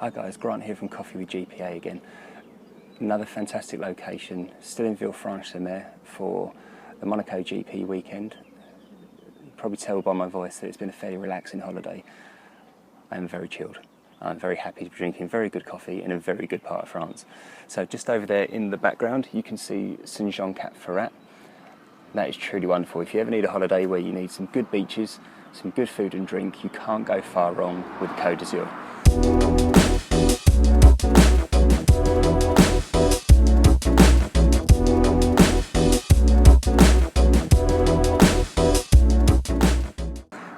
Hi guys, Grant here from Coffee with GPA again. Another fantastic location, still in Villefranche-sur-Mer for the Monaco GP weekend. You can probably tell by my voice that it's been a fairly relaxing holiday. I am very chilled. I'm very happy to be drinking very good coffee in a very good part of France. So just over there in the background you can see Saint-Jean-Cap-Ferrat. That is truly wonderful. If you ever need a holiday where you need some good beaches, some good food and drink, you can't go far wrong with the Côte d'Azur.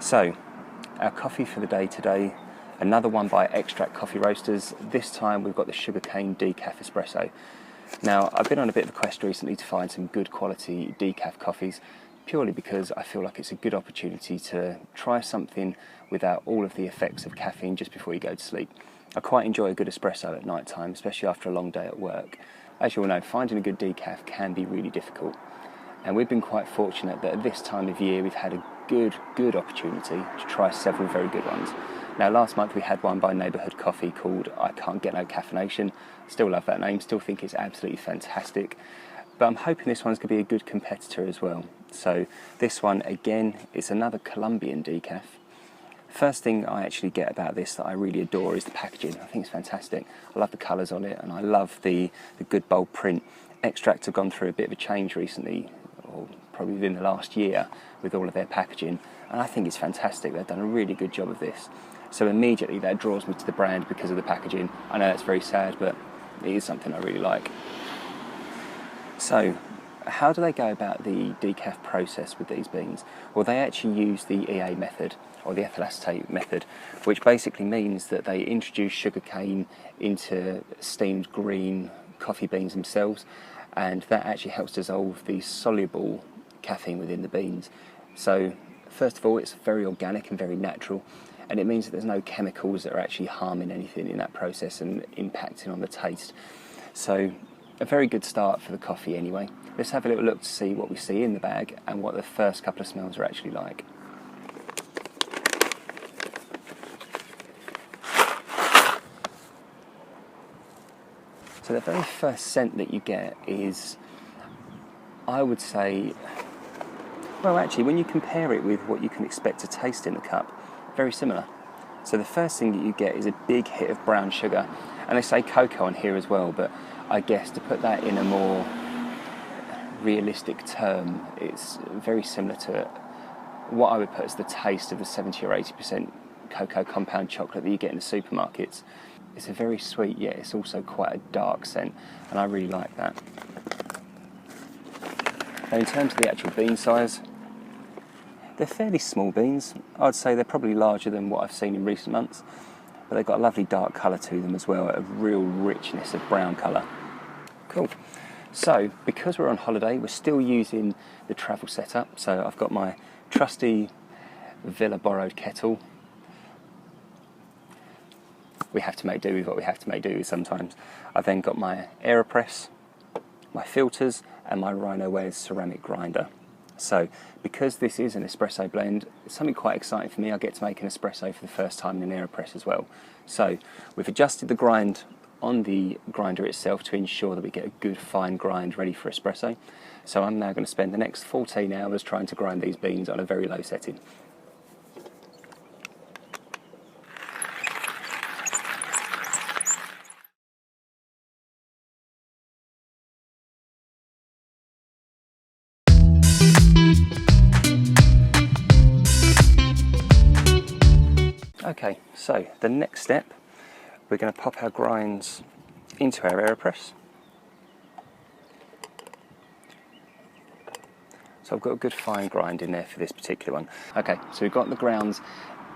So, our coffee for the day today, another one by Extract Coffee Roasters. This time we've got the Sugarcane Decaf Espresso. Now, I've been on a bit of a quest recently to find some good quality decaf coffees, purely because I feel like it's a good opportunity to try something without all of the effects of caffeine just before you go to sleep. I quite enjoy a good espresso at night time, especially after a long day at work. As you all know, finding a good decaf can be really difficult. And we've been quite fortunate that at this time of year we've had a good opportunity to try several very good ones. Now, last month we had one by Neighbourhood Coffee called I Can't Get No Caffeination. Still love that name, still think it's absolutely fantastic. But I'm hoping this one's going to be a good competitor as well. So this one, again, is another Colombian decaf. First thing I actually get about this that I really adore is the packaging. I think it's fantastic. I love the colours on it and I love the good bold print. Extract have gone through a bit of a change recently, or probably within the last year, with all of their packaging, and I think it's fantastic. They've done a really good job of this. So immediately that draws me to the brand because of the packaging. I know that's very sad, but it is something I really like. So, how do they go about the decaf process with these beans? Well, they actually use the EA method, or the ethyl acetate method, which basically means that they introduce sugarcane into steamed green coffee beans themselves, and that actually helps dissolve the soluble caffeine within the beans. So, first of all, it's very organic and very natural, and it means that there's no chemicals that are actually harming anything in that process and impacting on the taste. So, a very good start for the coffee anyway. Let's have a little look to see what we see in the bag and what the first couple of smells are actually like. So the very first scent that you get is, I would say, well actually when you compare it with what you can expect to taste in the cup, very similar. So the first thing that you get is a big hit of brown sugar, and they say cocoa on here as well, but I guess to put that in a more realistic term, it's very similar to what I would put as the taste of the 70 or 80% cocoa compound chocolate that you get in the supermarkets. It's a very sweet, yet it's also quite a dark scent, and I really like that. Now in terms of the actual bean size, they're fairly small beans. I'd say they're probably larger than what I've seen in recent months, but they've got a lovely dark colour to them as well, a real richness of brown colour. Cool. So, because we're on holiday, we're still using the travel setup. So I've got my trusty Villa borrowed kettle. We have to make do with what we have to make do with sometimes. I've then got my AeroPress, my filters, and my Rhino-Wares ceramic grinder. So, because this is an espresso blend, it's something quite exciting for me. I get to make an espresso for the first time in an AeroPress as well. So, we've adjusted the grind on the grinder itself to ensure that we get a good fine grind ready for espresso. So I'm now going to spend the next 14 hours trying to grind these beans on a very low setting. Okay, so the next step, we're going to pop our grinds into our AeroPress. So I've got a good fine grind in there for this particular one. Okay, so we've got the grounds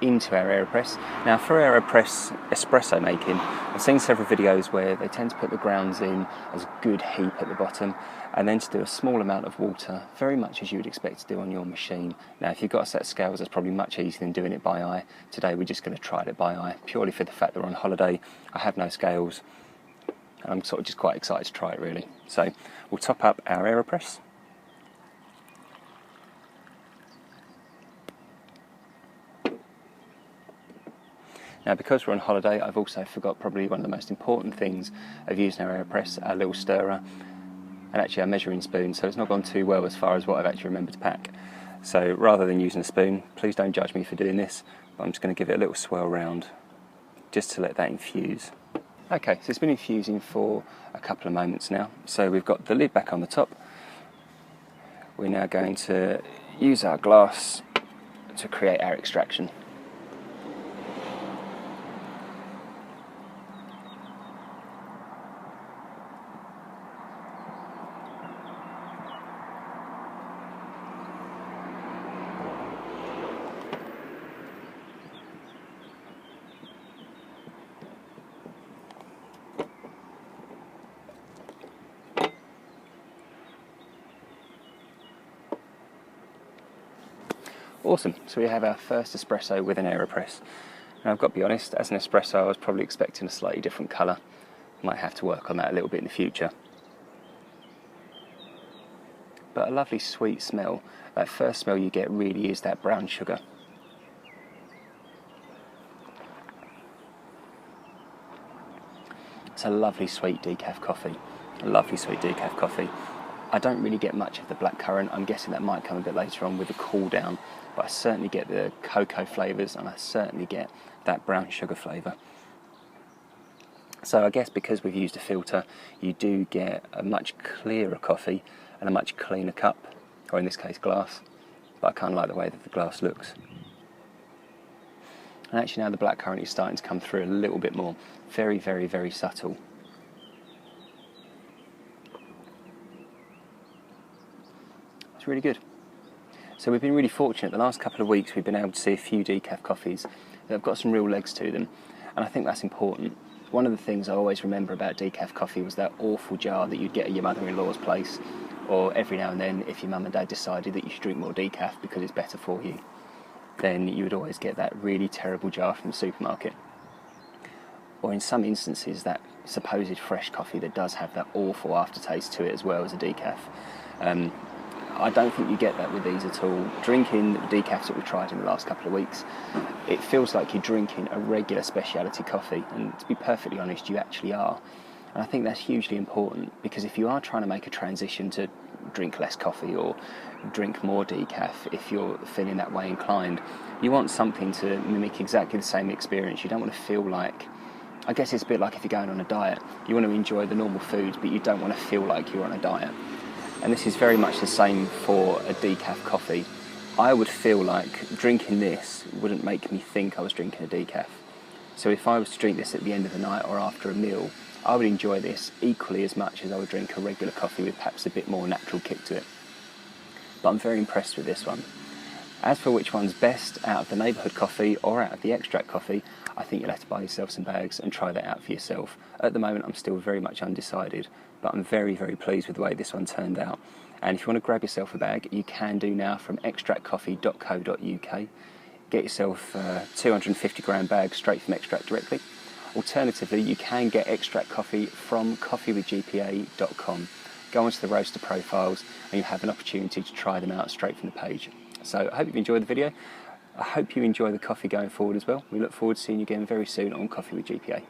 into our AeroPress. Now for AeroPress espresso making, I've seen several videos where they tend to put the grounds in as a good heap at the bottom, and then to do a small amount of water, very much as you would expect to do on your machine. Now if you've got a set of scales, that's probably much easier than doing it by eye. Today we're just going to try it by eye, purely for the fact that we're on holiday. I have no scales, and I'm sort of just quite excited to try it really. So we'll top up our AeroPress. Now, because we're on holiday, I've also forgot probably one of the most important things of using our AeroPress, our little stirrer, and actually our measuring spoon, so it's not gone too well as far as what I've actually remembered to pack. So rather than using a spoon, please don't judge me for doing this, but I'm just going to give it a little swirl round just to let that infuse. Okay, so it's been infusing for a couple of moments now, so we've got the lid back on the top. We're now going to use our glass to create our extraction. Awesome, so we have our first espresso with an AeroPress. Now I've got to be honest, as an espresso I was probably expecting a slightly different colour. Might have to work on that a little bit in the future. But a lovely sweet smell. That first smell you get really is that brown sugar. It's a lovely sweet decaf coffee. A lovely sweet decaf coffee. I don't really get much of the blackcurrant. I'm guessing that might come a bit later on with the cool down, but I certainly get the cocoa flavours and I certainly get that brown sugar flavour. So I guess because we've used a filter, you do get a much clearer coffee and a much cleaner cup, or in this case glass, but I kind of like the way that the glass looks. And actually now the blackcurrant is starting to come through a little bit more. Very, very, very subtle. It's really good. So we've been really fortunate. The last couple of weeks we've been able to see a few decaf coffees that have got some real legs to them, and I think that's important. One of the things I always remember about decaf coffee was that awful jar that you'd get at your mother-in-law's place, or every now and then if your mum and dad decided that you should drink more decaf because it's better for you, then you would always get that really terrible jar from the supermarket. Or in some instances that supposed fresh coffee that does have that awful aftertaste to it as well as a decaf. I don't think you get that with these at all. Drinking the decafs that we've tried in the last couple of weeks, it feels like you're drinking a regular specialty coffee, and to be perfectly honest, you actually are. And I think that's hugely important, because if you are trying to make a transition to drink less coffee or drink more decaf, if you're feeling that way inclined, you want something to mimic exactly the same experience. You don't want to feel like, I guess it's a bit like if you're going on a diet. You want to enjoy the normal foods, but you don't want to feel like you're on a diet. And this is very much the same for a decaf coffee. I would feel like drinking this wouldn't make me think I was drinking a decaf. So if I was to drink this at the end of the night or after a meal, I would enjoy this equally as much as I would drink a regular coffee with perhaps a bit more natural kick to it. But I'm very impressed with this one. As for which one's best out of the neighbourhood coffee or out of the extract coffee, I think you'll have to buy yourself some bags and try that out for yourself. At the moment I'm still very much undecided, but I'm very, very pleased with the way this one turned out. And if you want to grab yourself a bag, you can do now from extractcoffee.co.uk. Get yourself a 250 gram bag straight from Extract directly. Alternatively, you can get extract coffee from coffeewithgpa.com. Go onto the roaster profiles and you have an opportunity to try them out straight from the page. So I hope you've enjoyed the video. I hope you enjoy the coffee going forward as well. We look forward to seeing you again very soon on Coffee with GPA.